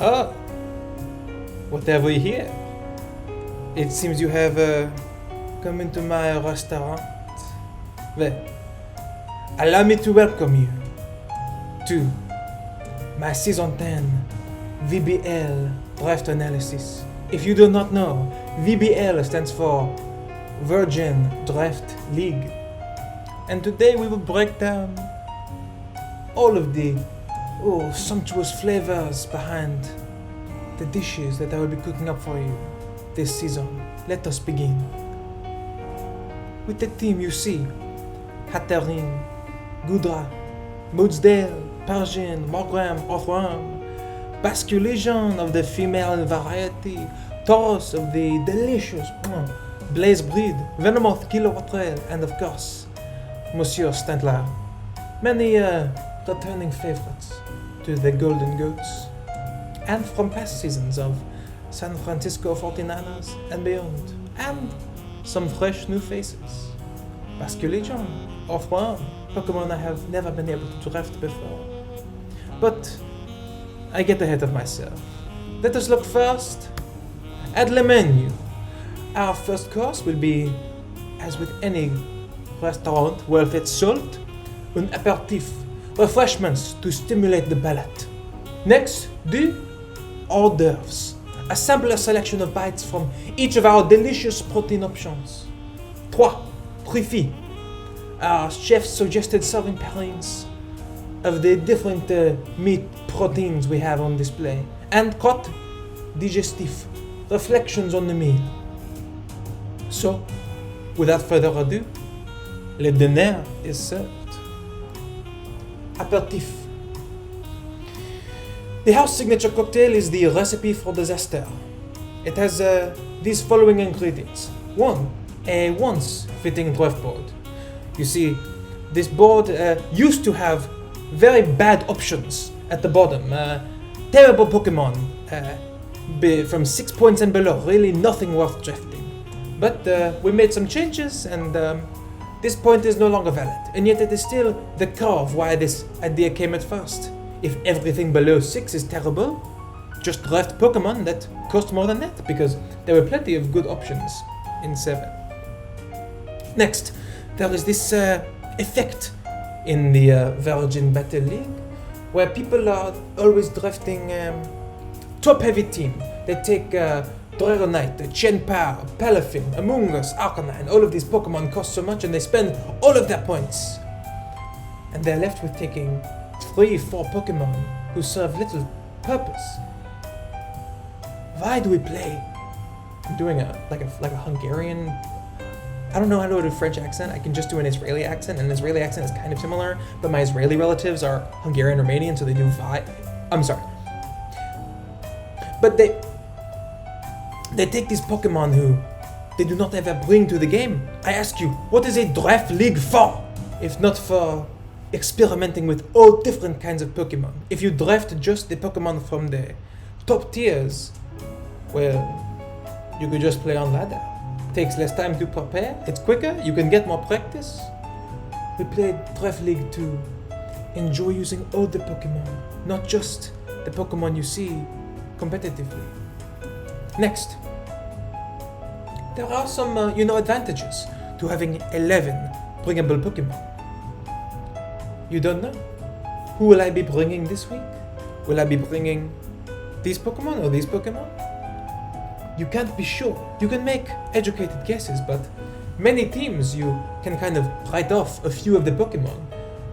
Oh, what have we here? It seems you have come into my restaurant. Well, allow me to welcome you to my Season 10 VBL Draft Analysis. If you do not know, VBL stands for Virgin Draft League. And today we will break down all of the sumptuous flavors behind the dishes that I will be cooking up for you this season. Let us begin. With the team you see: Hatterin, Goudra, Moodsdale, Persian, Morgram, Orwan, Basculation of the female variety, Taurus of the delicious Blaze breed, Venomoth, Kilowatt-Rail, and of course, Monsieur Stantler. Many returning favorites to the Golden Goats, and from past seasons of San Francisco 49ers and beyond, and some fresh new faces. Basculation, Orwan, Pokemon I have never been able to draft before. But I get ahead of myself. Let us look first at the menu. Our first course will be, as with any restaurant worth its salt, un apéritif, refreshments to stimulate the palate. Next, the hors d'oeuvres, a sampler selection of bites from each of our delicious protein options. 3. Truffi, our chef's suggested serving pairings of the different meat proteins we have on display. And 4. Digestif, reflections on the meal. So, without further ado, le dîner is served. Aperitif. The house signature cocktail is the recipe for disaster. It has these following ingredients. 1. A once-fitting draft board. You see, this board used to have very bad options at the bottom. Terrible Pokemon from 6 points and below, really nothing worth drafting. But we made some changes, and this point is no longer valid. And yet it is still the core of why this idea came at first. If everything below 6 is terrible, just draft Pokemon that cost more than that, because there were plenty of good options in 7. Next, there is this effect in the Virgin Battle League, where people are always drafting top-heavy team. They take Dragonite, Chien-Pao, Palafin, Amoonguss, Arcanine. All of these Pokemon cost so much and they spend all of their points. And they're left with taking 3-4 Pokemon who serve little purpose. Why do we play? I'm doing like a Hungarian. I don't know how to do a French accent. I can just do an Israeli accent, and an Israeli accent is kind of similar, but my Israeli relatives are Hungarian Romanian, so they do I'm sorry. But they take these Pokemon who they do not ever bring to the game. I ask you, what is a draft league for? If not for experimenting with all different kinds of Pokemon. If you draft just the Pokemon from the top tiers, well, you could just play on ladder. Takes less time to prepare, it's quicker, you can get more practice. We played Draft League to enjoy using all the Pokemon, not just the Pokemon you see competitively. Next, there are some advantages to having 11 bringable Pokemon. You don't know? Who will I be bringing this week? Will I be bringing these Pokemon or these Pokemon? You can't be sure. You can make educated guesses, but many teams you can kind of write off a few of the Pokemon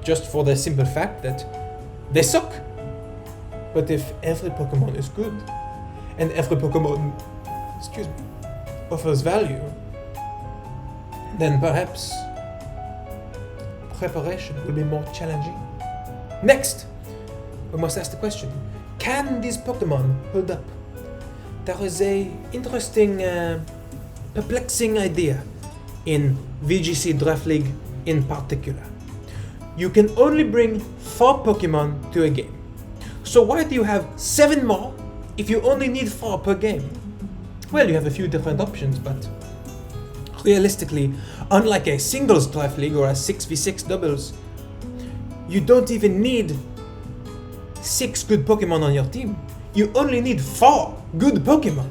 just for the simple fact that they suck. But if every Pokemon is good, and every Pokemon, offers value, then perhaps preparation will be more challenging. Next, we must ask the question, can these Pokemon hold up? There is a interesting, perplexing idea in VGC Draft League in particular. You can only bring 4 Pokemon to a game. So why do you have 7 more if you only need 4 per game? Well, you have a few different options, but realistically, unlike a singles Draft League or a 6v6 doubles, you don't even need 6 good Pokemon on your team. You only need 4 good Pokemon.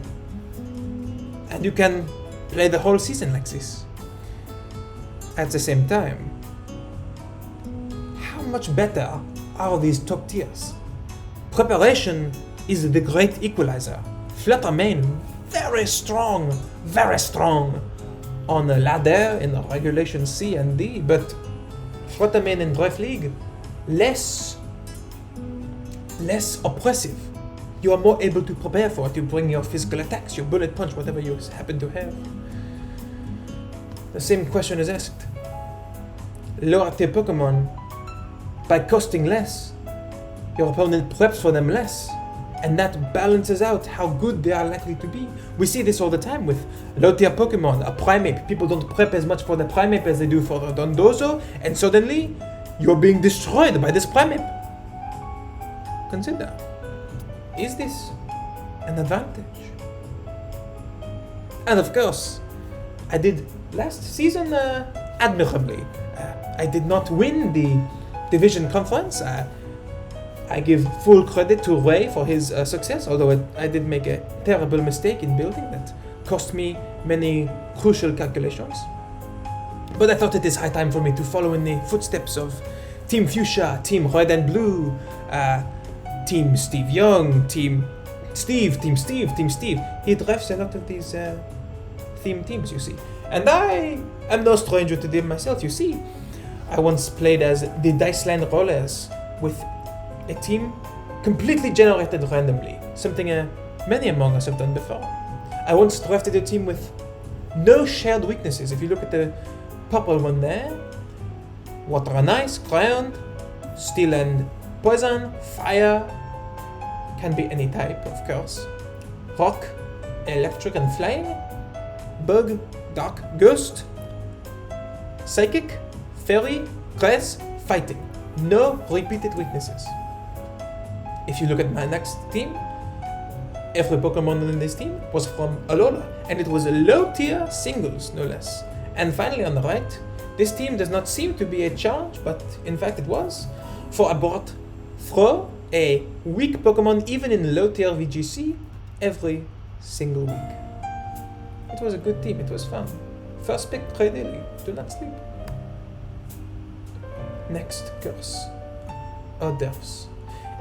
And you can play the whole season like this. At the same time, how much better are these top tiers? Preparation is the great equalizer. Fluttermane, very strong on a ladder in the regulation C and D, but Fluttermane in Draft League, less oppressive. You are more able to prepare for it. You bring your physical attacks, your bullet punch, whatever you happen to have. The same question is asked. Lower tier Pokemon, by costing less, your opponent preps for them less, and that balances out how good they are likely to be. We see this all the time with low tier Pokemon, a Primeape. People don't prep as much for the Primeape as they do for the Dondozo, and suddenly you're being destroyed by this Primeape. Consider, is this an advantage? And of course, I did last season admirably. I did not win the division conference. I give full credit to Ray for his success, although I did make a terrible mistake in building that cost me many crucial calculations. But I thought it is high time for me to follow in the footsteps of Team Fuchsia, Team Red and Blue, Team Steve Young, Team Steve. He drafts a lot of these theme teams, you see. And I am no stranger to them myself, you see. I once played as the Diceland Rollers with a team completely generated randomly, something many among us have done before. I once drafted a team with no shared weaknesses. If you look at the purple one there, water and ice, ground, steel and poison, fire, can be any type, of course, rock, electric and flame, bug, dark, ghost, psychic, fairy, grass, fighting. No repeated weaknesses. If you look at my next team, every Pokemon in this team was from Alola, and it was a low tier singles, no less. And finally on the right, this team does not seem to be a challenge, but in fact it was, for I brought throw a weak Pokemon even in low tier VGC every single week. It was a good team, it was fun. First pick, trade daily, do not sleep. Next curse, hors d'oeuvres.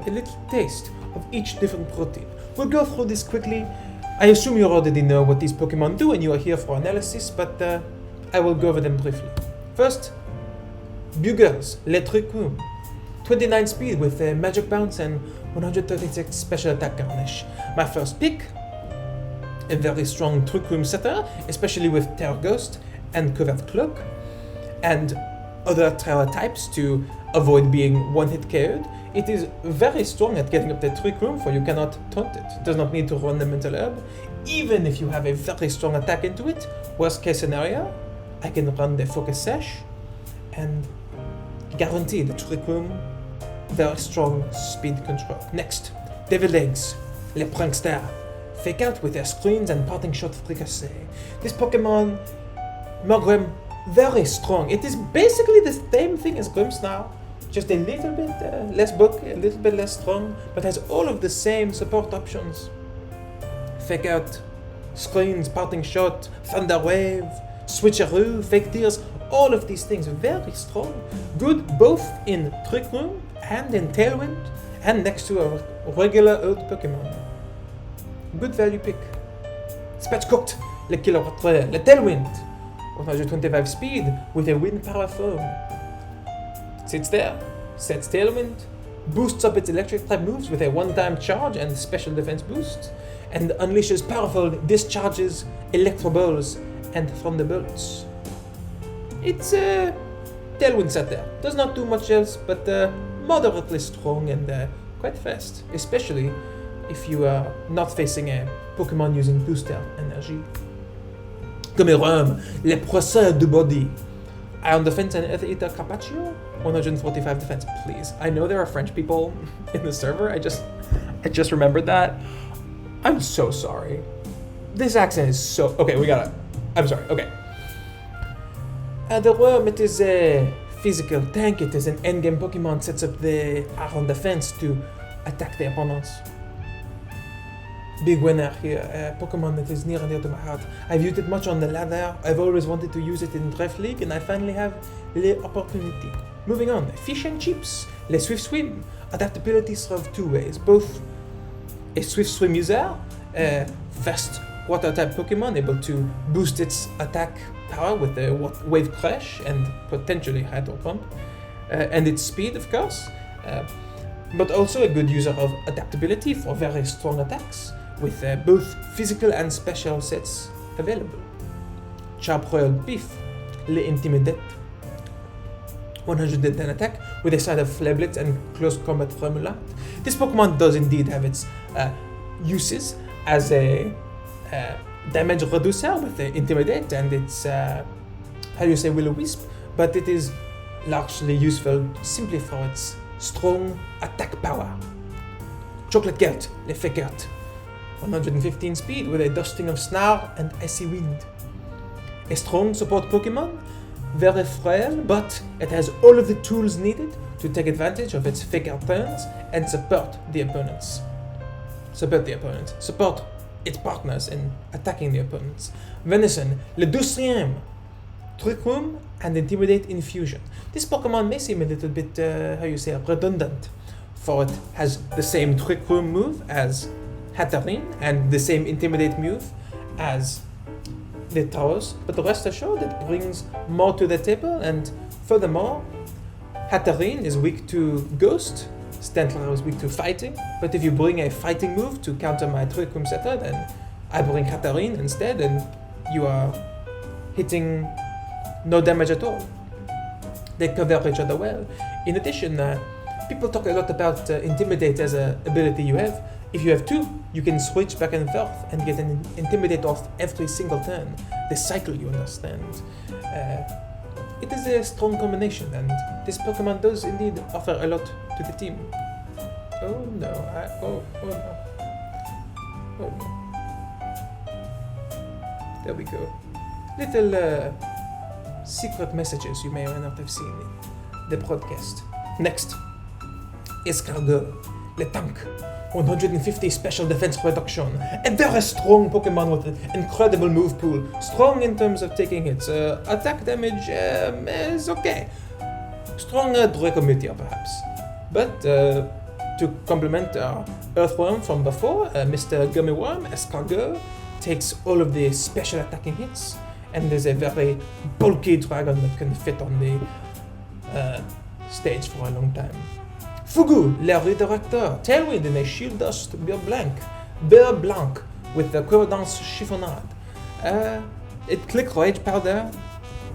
A little taste of each different protein. We'll go through this quickly. I assume you already know what these Pokemon do and you are here for analysis, but I will go over them briefly. First, Bugers, Le Trick Room. 29 speed with a magic bounce and 136 special attack garnish. My first pick, a very strong Trick Room setter, especially with Terror Ghost and Covert Cloak, and other terror types to avoid being one-hit KO'd. It is very strong at getting up the Trick Room, for you cannot taunt it. It does not need to run the Mental Herb. Even if you have a very strong attack into it, worst case scenario, I can run the Focus Sash and guarantee the Trick Room very strong speed control. Next, Devil Eggs, Le Prankster. Fake out with their screens and parting shot fricassee. This Pokemon, Morgrem, very strong. It is basically the same thing as Grimmsnarl, just a little bit less bulky, a little bit less strong, but has all of the same support options. Fake out, screens, parting shot, thunder wave, switcheroo, fake tears, all of these things very strong. Good both in Trick Room and in Tailwind, and next to a regular old Pokemon. Good value pick. Spatchcooked, Le Killer Rat, Le Tailwind, 125 speed with a wind power foam. Sits there, sets Tailwind, boosts up its electric type moves with a one-time charge and special defense boost, and unleashes powerful discharges, electro balls, and thunderbolts. It's a Tailwind setter. Does not do much else, but moderately strong and quite fast, especially if you are not facing a Pokemon using booster energy. Gummiworm, Le Poisson du Body. Iron Defense and Earth Eater Carpaccio, 145 defense, please. I know there are French people in the server, I just remembered that. I'm so sorry. This accent is so... Okay, I'm sorry, okay. The worm, it is a physical tank, it is an endgame Pokemon, sets up the Iron Defense to attack the opponents. big winner here, a Pokemon that is near and dear to my heart. I've used it much on the ladder, I've always wanted to use it in Draft League, and I finally have the opportunity. Moving on, Fish and Chips, Le Swift Swim. Adaptability serves two ways, both a Swift Swim user, fast water type Pokemon able to boost its attack power with a Wave Crash and potentially Hydro Pump, and its speed of course, but also a good user of adaptability for very strong attacks with both physical and special sets available. Sharp Royal Beef, Le Intimidate, 110 attack with a side of Flare Blitz and Close Combat Remoulade. This Pokemon does indeed have its uses as a damage reducer with the Intimidate and its Will-O-Wisp, but it is largely useful simply for its strong attack power. Chocolate Gert, Le Fekert, 115 speed with a Dusting of Snarl and Icy Wind. A strong support Pokemon, very frail, but it has all of the tools needed to take advantage of its Fekert turns and support its partners in attacking the opponents. Venison, Le Doucième, Trick Room and Intimidate Infusion. This Pokemon may seem a little bit, redundant, for it has the same Trick Room move as Hatterene and the same Intimidate move as the Tauros, but rest assured it brings more to the table, and furthermore, Hatterene is weak to Ghost, Stantler is weak to Fighting, but if you bring a Fighting move to counter my Trick Room setter, then I bring Hatterene instead, and you are hitting no damage at all. They cover each other well. In addition, people talk a lot about Intimidate as an ability you have. If you have two, you can switch back and forth and get an Intimidate off every single turn. The cycle, you understand. It is a strong combination, and this Pokemon does indeed offer a lot to the team. Oh no, oh no. Oh no. There we go. Little secret messages you may or may not have seen in the broadcast. Next, Escargot, Le Tank, 150 special defense reduction. A very strong Pokemon with an incredible move pool. Strong in terms of taking hits. Attack damage is okay. Strong Draco Meteor perhaps. But to complement our Earthworm from before, Mr. Gummy Worm, Escargot, takes all of the special attacking hits, and there's a very bulky dragon that can fit on the stage for a long time. Fugu, Le Redirector, Tailwind in a Shield Dust Bear Blanc with the Quiver-Dance Chiffonade. It clicks Rage Powder,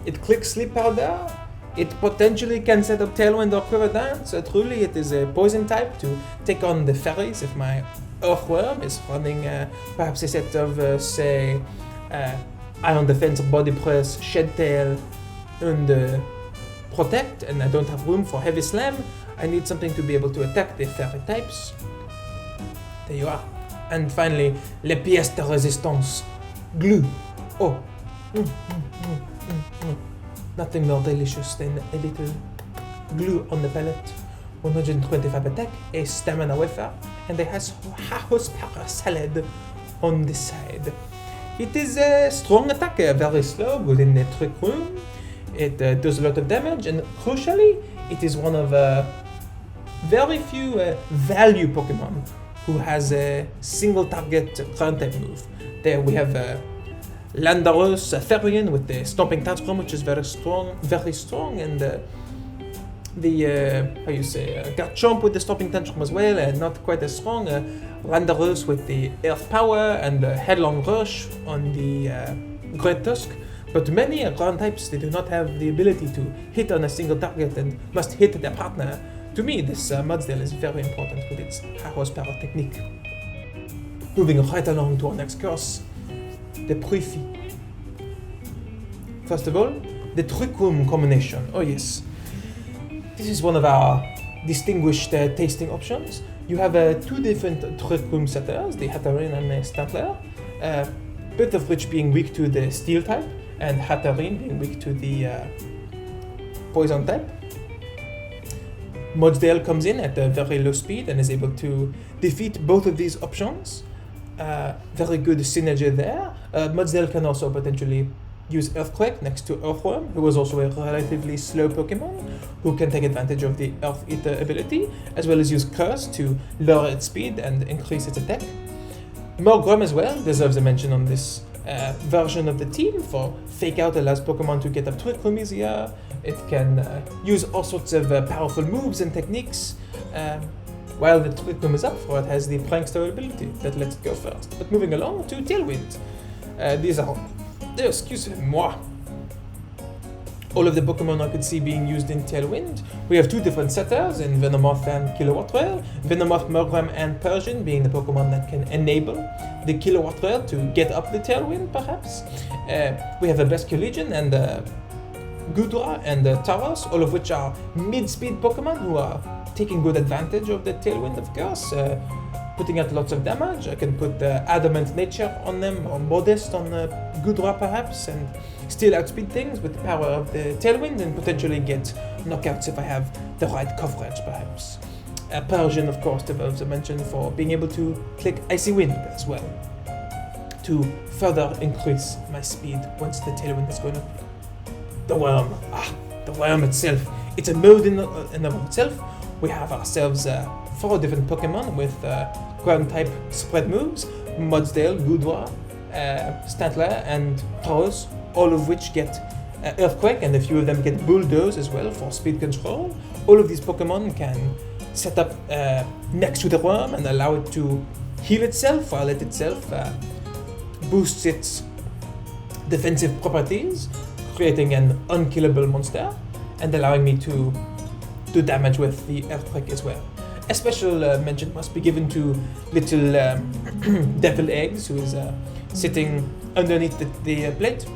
it clicks Sleep Powder, it potentially can set up Tailwind or Quiver Dance. Truly it is a poison type to take on the fairies if my Earthworm is running perhaps a set of Iron Defense, Body Press, Shed Tail, and Protect, and I don't have room for Heavy Slam. I need something to be able to attack the fairy types. There you are. And finally, Les Pièces de Résistance, Glue. Oh, nothing more delicious than a little glue on the palate. 125 attack, a stamina wafer, and a horsepower salad on the side. It is a strong attacker, very slow within the Trick Room. It does a lot of damage, and crucially, it is one of very few value Pokemon who has a single target ground type move. There we have Landorus Therian with the Stomping Tantrum, which is very strong, and Garchomp with the Stomping Tantrum as well, and not quite as strong. Landorus with the Earth Power and the Headlong Rush on the Great Tusk. But many ground types, they do not have the ability to hit on a single target and must hit their partner. To me, this Mudsdale is very important with its high horsepower technique. Moving right along to our next course, the Pruifi. First of all, the Trick Room combination. Oh yes, this is one of our distinguished tasting options. You have two different Trick Room setters, the Hatterene and the Stantler, both of which being weak to the Steel type, and Hatterene being weak to the Poison type. Mudsdale comes in at a very low speed and is able to defeat both of these options. very good synergy there. Mudsdale can also potentially use Earthquake next to Earthworm, who is also a relatively slow Pokemon, who can take advantage of the Earth Eater ability, as well as use Curse to lower its speed and increase its attack. Morgrem as well deserves a mention on this version of the team, for Fake Out allows Pokemon to get up Trick Room easier. It can use all sorts of powerful moves and techniques. While the Trick Room is up for it, has the Prankster ability that lets it go first. But moving along to Tailwind. These are, excusez-moi, all of the Pokemon I could see being used in Tailwind. We have two different setters in Venomoth and Kilowatt Rail. Venomoth, Morgrem, and Persian being the Pokemon that can enable the Kilowatt Rail to get up the Tailwind, perhaps. We have a Basculegion and Gudra and Tauros, all of which are mid-speed Pokemon who are taking good advantage of the Tailwind, of course, putting out lots of damage. I can put Adamant Nature on them, or Modest on Gudra perhaps, and still outspeed things with the power of the Tailwind and potentially get knockouts if I have the right coverage, perhaps. Persian, of course, deserves a mention for being able to click Icy Wind as well, to further increase my speed once the Tailwind is going up. The Worm itself. It's a mode in and of itself. We have ourselves 4 different Pokemon with ground-type spread moves: Mudsdale, Gudra, Stantler, and Tauros, all of which get Earthquake, and a few of them get Bulldoze as well for speed control. All of these Pokemon can set up next to the Worm and allow it to heal itself, while it itself boosts its defensive properties, creating an unkillable monster, and allowing me to do damage with the Earthquake as well. A special mention must be given to little Devil Eggs, who is sitting underneath the plate.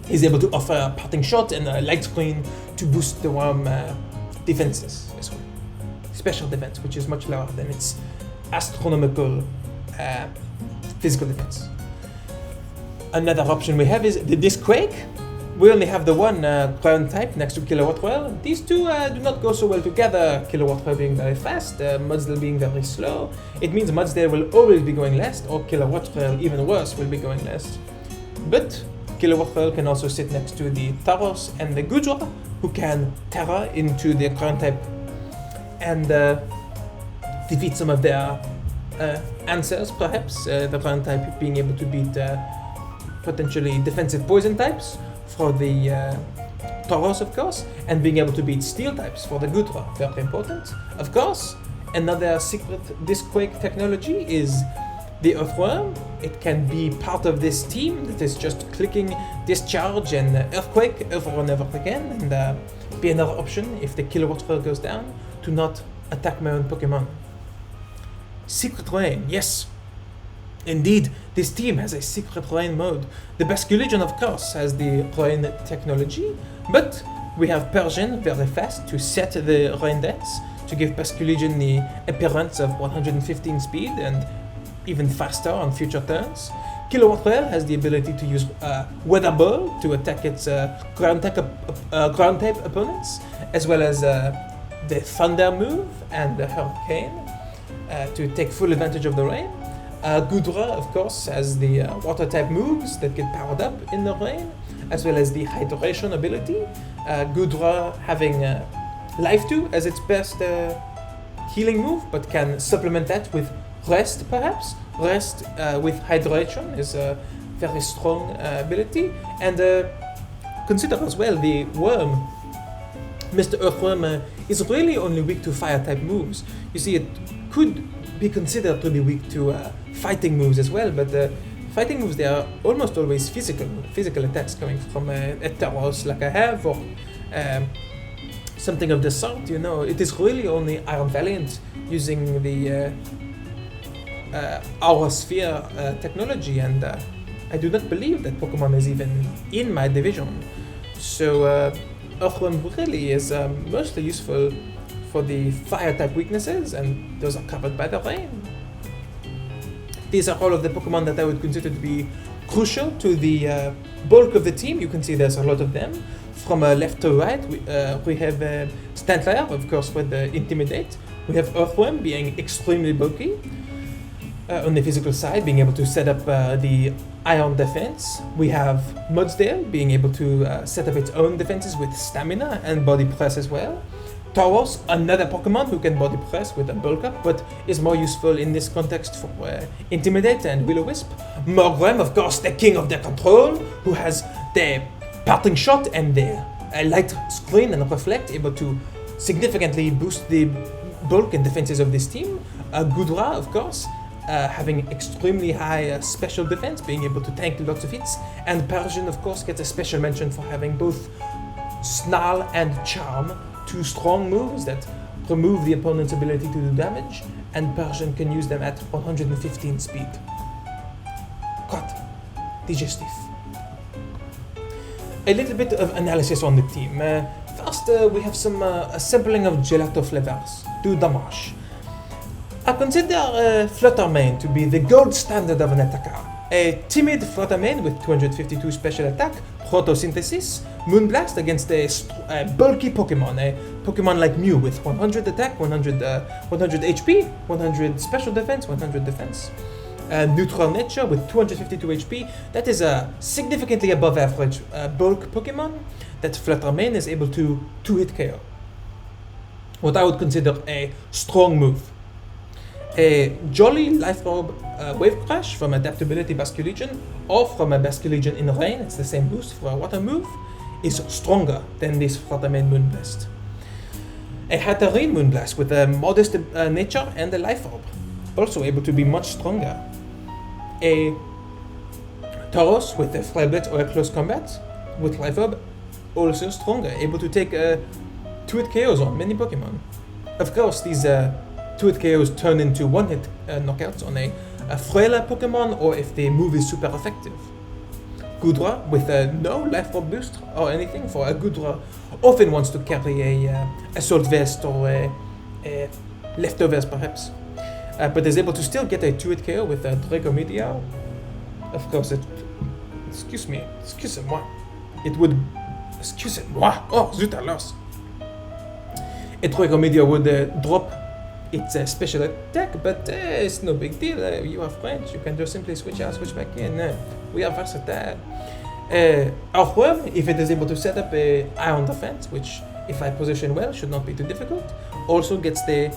He's able to offer a parting shot and a light screen to boost the Worm defenses as well. Special defense, which is much lower than its astronomical physical defense. Another option we have is the Disquake. We only have the one ground type next to Kilowatt Rail. These two do not go so well together, Kilowatt Rail being very fast, Mudsdale being very slow. It means Mudsdale will always be going last, or Kilowatt Rail, even worse, will be going last. But Kilowatt Rail can also sit next to the Tauros and the Gudra, who can Terra into the ground type and defeat some of their answers, perhaps. The ground type being able to beat potentially defensive poison types for the Tauros, of course, and being able to beat steel types for the Gudra, very important. Of course, another secret Disquake technology is the Earthworm. It can be part of this team that is just clicking Discharge and Earthquake over and over again, and be another option if the Kilowatt Rail goes down to not attack my own Pokemon. Secret Rain, yes. Indeed, this team has a secret rain mode. The Basculegion, of course, has the rain technology, but we have Persian very fast to set the rain dance, to give Basculegion the appearance of 115 speed and even faster on future turns. Kilowatt Rail has the ability to use Weather Ball to attack its ground type opponents, as well as the Thunder move and the Hurricane to take full advantage of the rain. Gudra, of course, has the water type moves that get powered up in the rain, as well as the hydration ability. Gudra having Life 2 as its best healing move, but can supplement that with Rest, perhaps. Rest with hydration is a very strong ability. And consider as well the Worm. Mr. Earthworm is really only weak to fire type moves. You see, it could be considered to be weak to fighting moves as well, but fighting moves, they are almost always physical attacks coming from a Tauros like I have, or something of the sort, you know. It is really only Iron Valiant using the Aura Sphere technology, and I do not believe that Pokemon is even in my division. So Earthworm really is mostly useful for the fire type weaknesses, and those are covered by the rain. These are all of the Pokemon that I would consider to be crucial to the bulk of the team. You can see there's a lot of them. From left to right, we have Stantler, of course, with the Intimidate. We have Earthworm being extremely bulky. On the physical side, being able to set up the iron defense. We have Mudsdale being able to set up its own defenses with stamina and body press as well. Tauros, another Pokemon who can body press with a bulk up, but is more useful in this context for Intimidate and Will-O-Wisp. Morgrem, of course, the king of the control, who has the parting shot and the light screen and reflect, able to significantly boost the bulk and defenses of this team. Gudra, of course, having extremely high special defense, being able to tank lots of hits. And Persian, of course, gets a special mention for having both Snarl and Charm, two strong moves that remove the opponent's ability to do damage, and Persian can use them at 115 speed. Quite digestive. A little bit of analysis on the team. First, we have some sampling of gelato flavors. Do damage. I consider Fluttermane to be the gold standard of an attacker. A timid Fluttermane with 252 special attack, Photosynthesis, Moonblast against a bulky Pokemon, a Pokemon like Mew with 100 attack, 100 HP, 100 special defense, 100 defense. Neutral Nature with 252 HP, that is a significantly above average bulk Pokemon that Fluttermane is able to 2-hit KO. What I would consider a strong move. A Jolly Life Orb Wave Crash from Adaptability Basculegion or from a Basculegion in Rain, it's the same boost for a water move, is stronger than this Fluttermane Moonblast. A Hatterene Moonblast with a modest nature and a Life Orb, also able to be much stronger. A Tauros with a Flablet or a Close Combat with Life Orb, also stronger, able to take 2-hit KOs on many Pokemon. Of course, these 2-hit KOs turn into 1-hit knockouts on a frailer Pokemon or if the move is super effective. Gudra with no Life Orb boost or anything, for a Gudra often wants to carry a Assault Vest or a Leftovers perhaps, but is able to still get a 2-hit KO with a Draco Meteor. Of course, excusez-moi, oh zut alors. A Draco Meteor would drop its special attack, but it's no big deal. You are French, you can just simply switch out, switch back in. We are versatile. Earthworm, if it is able to set up a iron defense, which if I position well should not be too difficult, also gets the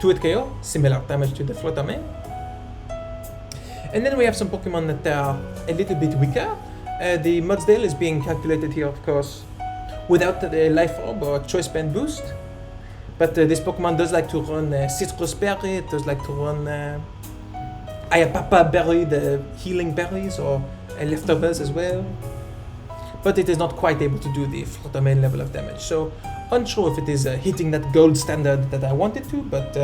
2-hit KO, similar damage to the Fluttermane. And then we have some Pokemon that are a little bit weaker. The Mudsdale is being calculated here, of course, without the Life Orb or Choice Band boost. But this Pokemon does like to run Citrus Berry, it does like to run Ayapapa Berry, the healing berries, or Leftovers as well. But it is not quite able to do the Fluttermane level of damage. So unsure if it is hitting that gold standard that I wanted to, but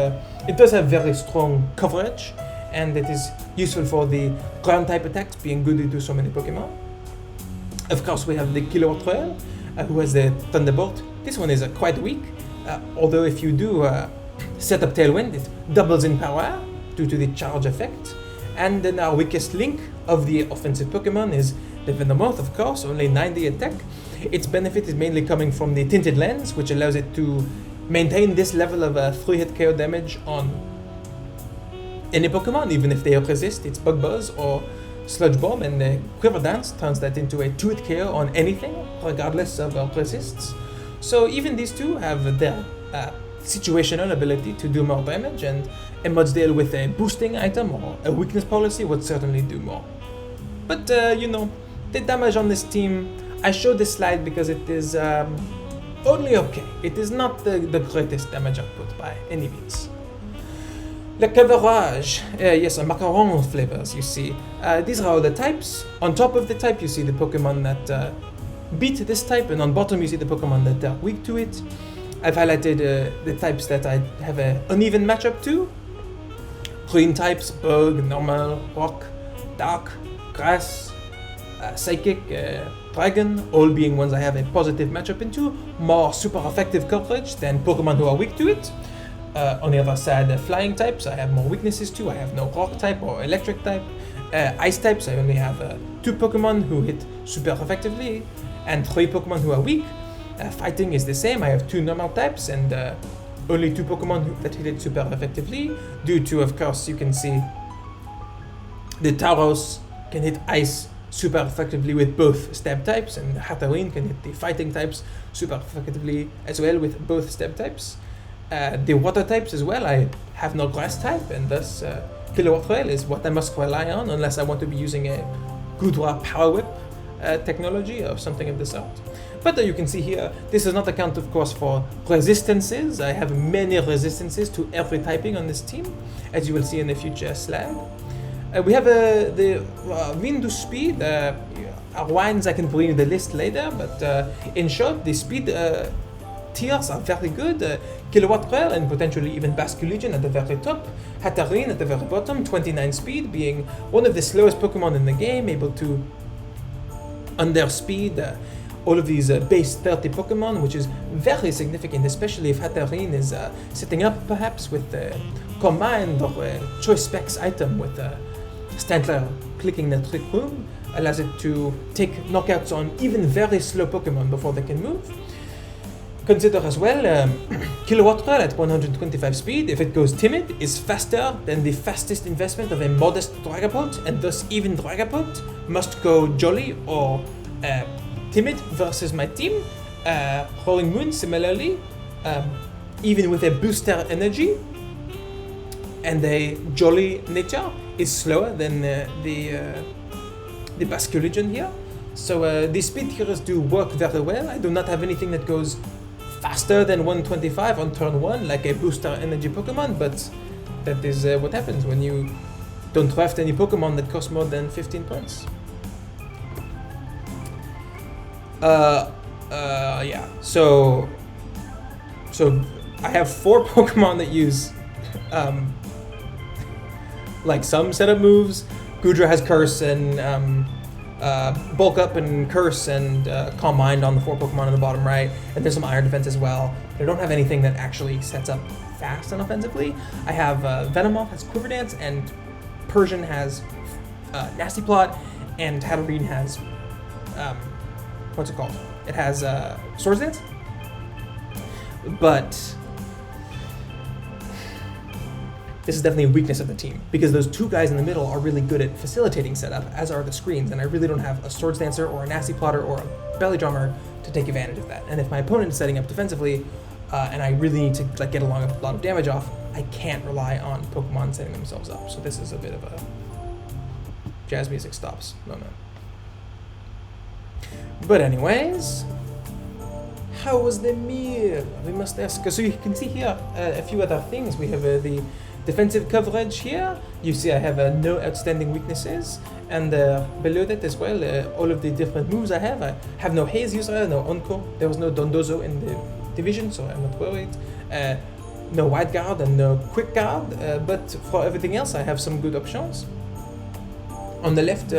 it does have very strong coverage, and it is useful for the ground type attacks, being good into so many Pokemon. Of course, we have the Killer Trail, who has the Thunderbolt. This one is quite weak. Although if you do set up Tailwind, it doubles in power due to the charge effect. And then our weakest link of the offensive Pokemon is the Venomoth, of course, only 90 attack. Its benefit is mainly coming from the Tinted Lens, which allows it to maintain this level of 3-hit KO damage on any Pokemon, even if they resist its Bug Buzz or Sludge Bomb, and Quiver Dance turns that into a 2-hit KO on anything, regardless of resists. So even these two have their situational ability to do more damage, and a Mudsdale with a boosting item or a weakness policy would certainly do more. But the damage on this team, I showed this slide because it is only okay. It is not the greatest damage output by any means. Le coverage, yes, macaron flavors, you see. These are all the types. On top of the type, you see the Pokemon that beat this type, and on bottom you see the Pokemon that are weak to it. I've highlighted the types that I have an uneven matchup to. Green types, Bug, Normal, Rock, Dark, Grass, Psychic, Dragon, all being ones I have a positive matchup into, more super effective coverage than Pokemon who are weak to it. On the other side, Flying types, I have more weaknesses to. I have no Rock type or Electric type. Ice types, I only have 2 Pokemon who hit super effectively, and 3 Pokemon who are weak. Fighting is the same, I have 2 normal types and only 2 Pokemon that hit it super effectively, due to, of course, you can see The Tauros can hit ice super effectively with both stab types, and Hatterene can hit the fighting types super effectively as well with both stab types. The water types as well, I have no grass type, and thus Kilowatt Rail is what I must rely on unless I want to be using a Gudra Power Whip technology or something of the sort. But you can see here, this does not account, of course, for resistances. I have many resistances to every typing on this team, as you will see in the future slide. We have the Windu speed. Wines I can bring in the list later, but in short, the speed tiers are very good. Kilowatt Rail and potentially even Basculegion at the very top. Hatterene at the very bottom, 29 speed, being one of the slowest Pokemon in the game, able to underspeed all of these base 30 Pokemon, which is very significant, especially if Hatterene is setting up perhaps with a command or a choice specs item with Stantler clicking the trick room, allows it to take knockouts on even very slow Pokemon before they can move. Consider as well Kilowatt Rail at 125 speed, if it goes timid, is faster than the fastest investment of a modest Dragapult, and thus even Dragapult must go Jolly or timid versus my team. Rolling Moon similarly, even with a booster energy and a Jolly nature, is slower than the Basculegion here. So the speed tiers do work very well. I do not have anything that goes faster than 125 on turn 1 like a booster energy Pokemon, but that is what happens when you don't draft any Pokemon that cost more than 15 points. Yeah, so I have 4 Pokemon that use like some setup moves. Gudra has Curse and Bulk Up and Curse and Calm Mind on the 4 Pokemon on the bottom right, and there's some Iron Defense as well. They don't have anything that actually sets up fast and offensively. I have Venomoth has Quiver Dance, and Persian has Nasty Plot, and Hatterene has what's it called? It has Swords Dance. But this is definitely a weakness of the team, because those 2 guys in the middle are really good at facilitating setup, as are the screens, and I really don't have a Swords Dancer or a Nasty Plotter or a Belly Drummer to take advantage of that. And if my opponent is setting up defensively, and I really need to like get a lot of damage off, I can't rely on Pokemon setting themselves up. So this is a bit of a jazz music stops moment. But anyways, how was the meal? We must ask. So you can see here a few other things. We have the defensive coverage here. You see I have no outstanding weaknesses, and below that as well, all of the different moves I have no Haze user, no Onko. There was no Dondozo in the division, so I'm not worried. No Wide Guard and no Quick Guard, but for everything else I have some good options. On the left,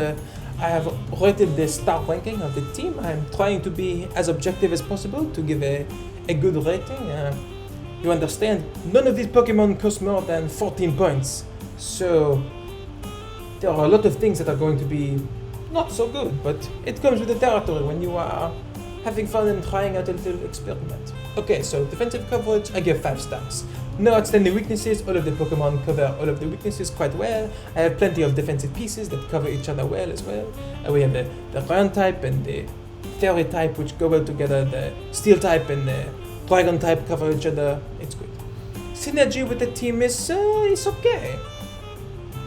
I have rated the star ranking of the team. I'm trying to be as objective as possible to give a good rating. You understand, none of these Pokemon cost more than 14 points, so there are a lot of things that are going to be not so good, but it comes with the territory when you are having fun and trying out a little experiment. Okay, so defensive coverage, I give 5 stars. No outstanding weaknesses, all of the Pokemon cover all of the weaknesses quite well. I have plenty of defensive pieces that cover each other well as well. We have the Ground type and the Fairy type, which go well together. The Steel type and the Dragon type cover each other. It's good. Synergy with the team is okay.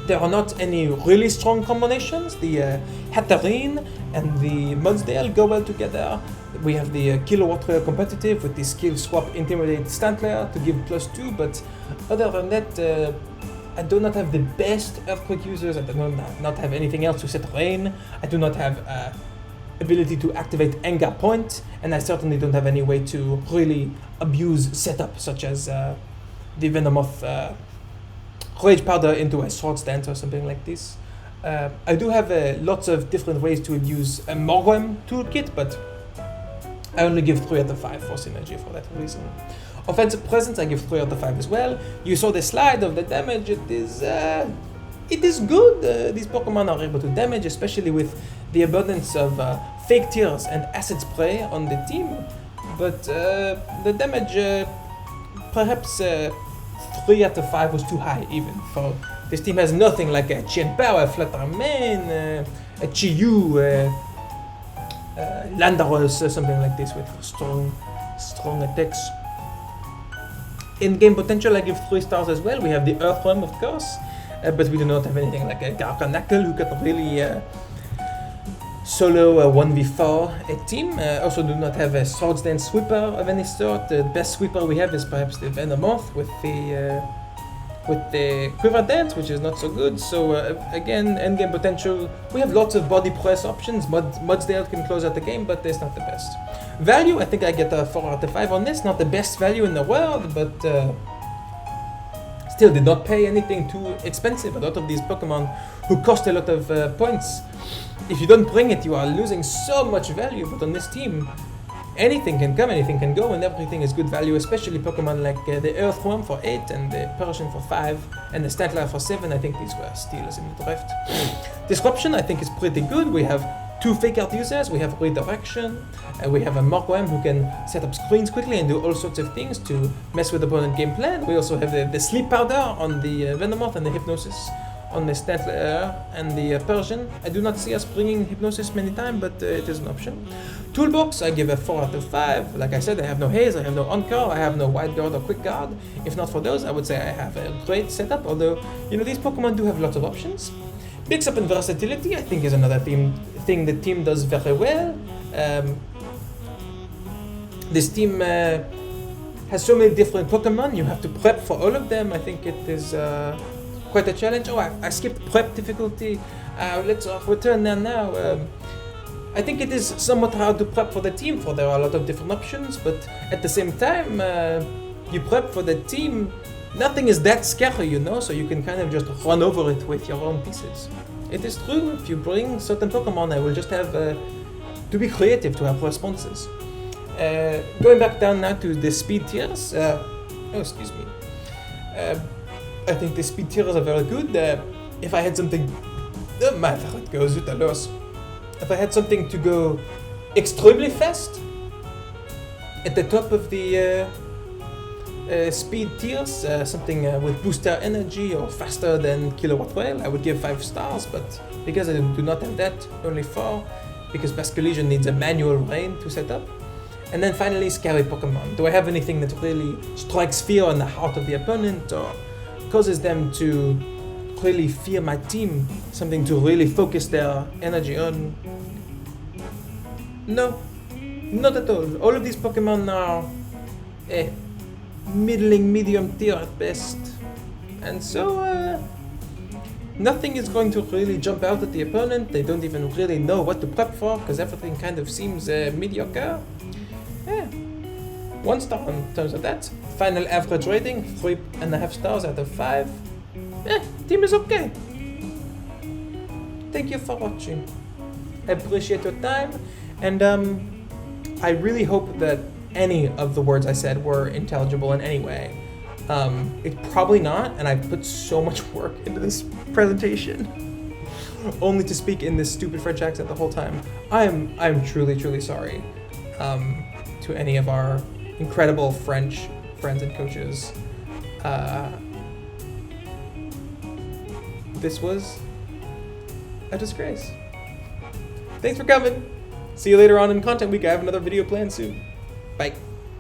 There are not any really strong combinations. The Hatterene and the Mudsdale go well together. We have the Kilowatt Rail competitive with the skill swap Intimidate Stantler to give +2, but other than that, I do not have the best Earthquake users. I do not have anything else to set rain. I do not have ability to activate Anger Point, and I certainly don't have any way to really abuse setup, such as the Venomoth Rage Powder into a Swords Dance or something like this. I do have lots of different ways to use a Morgwem toolkit, but I only give 3 out of 5 for synergy for that reason. Offensive presence, I give 3 out of 5 as well. You saw the slide of the damage. It is good. These Pokemon are able to damage, especially with the abundance of fake tears and acid spray on the team. But the damage perhaps 3 out of 5 was too high even. For this team has nothing like a Chen Bao, a Flutter Main, a Chiyu, Landaros, something like this with strong attacks. In-game potential, I give 3 stars as well. We have the Earthworm, of course, but we do not have anything like a Garganacl who can really solo a 1v4 a team. Also do not have a Swords Dance Sweeper of any sort. The best sweeper we have is perhaps the Venomoth with the Quiver Dance, which is not so good. So again, endgame potential, we have lots of body press options. Mudsdale can close out the game, but it's not the best. Value, I think I get a 4 out of 5 on this. Not the best value in the world, but still did not pay anything too expensive. A lot of these Pokemon who cost a lot of points, if you don't bring it, you are losing so much value. But on this team, anything can come, anything can go, and everything is good value, especially Pokemon like the Earthworm for 8 and the Persian for 5 and the Stantler for 7. I think these were steals in the draft. Disruption, I think, is pretty good. We have 2 Fake Out users, we have Redirection, we have a Markworm who can set up screens quickly and do all sorts of things to mess with opponent game plan. We also have the Sleep Powder on the Venomoth and the Hypnosis on the Stantler and the Persian. I do not see us bringing Hypnosis many times, but it is an option. Toolbox, I give a 4 out of 5. Like I said, I have no Haze, I have no Encore, I have no Wide Guard or Quick Guard. If not for those, I would say I have a great setup, although, you know, these Pokemon do have lots of options. Mix-up and versatility, I think, is another thing the team does very well. This team has so many different Pokemon, you have to prep for all of them. I think it is quite a challenge. Oh, I skipped prep difficulty. Let's return there now. I think it is somewhat hard to prep for the team, for there are a lot of different options, but at the same time, you prep for the team, nothing is that scary, you know, so you can kind of just run over it with your own pieces. It is true, if you bring certain Pokemon, I will just have to be creative to have responses. Going back down now to the speed tiers, excuse me. I think the speed tiers are very good. If I had something, my favorite goes with the loss. If I had something to go extremely fast at the top of the speed tiers, something with booster energy or faster than Kilowatt Whale, I would give 5 stars, but because I do not have that, only 4, because Basculegion needs a manual rain to set up. And then finally, scary Pokemon. Do I have anything that really strikes fear on the heart of the opponent or causes them to really fear my team? Something to really focus their energy on? No, not at all. All of these Pokemon are middling, medium tier at best. And so, nothing is going to really jump out at the opponent. They don't even really know what to prep for because everything kind of seems mediocre. 1 star in terms of that. Final average rating, 3.5 stars out of 5. Team is okay. Thank you for watching. I appreciate your time, and I really hope that any of the words I said were intelligible in any way. It's probably not, and I put so much work into this presentation, only to speak in this stupid French accent the whole time. I'm truly sorry to any of our incredible French friends and coaches. This was a disgrace. Thanks for coming. See you later on in Content Week. I have another video planned soon. Bye.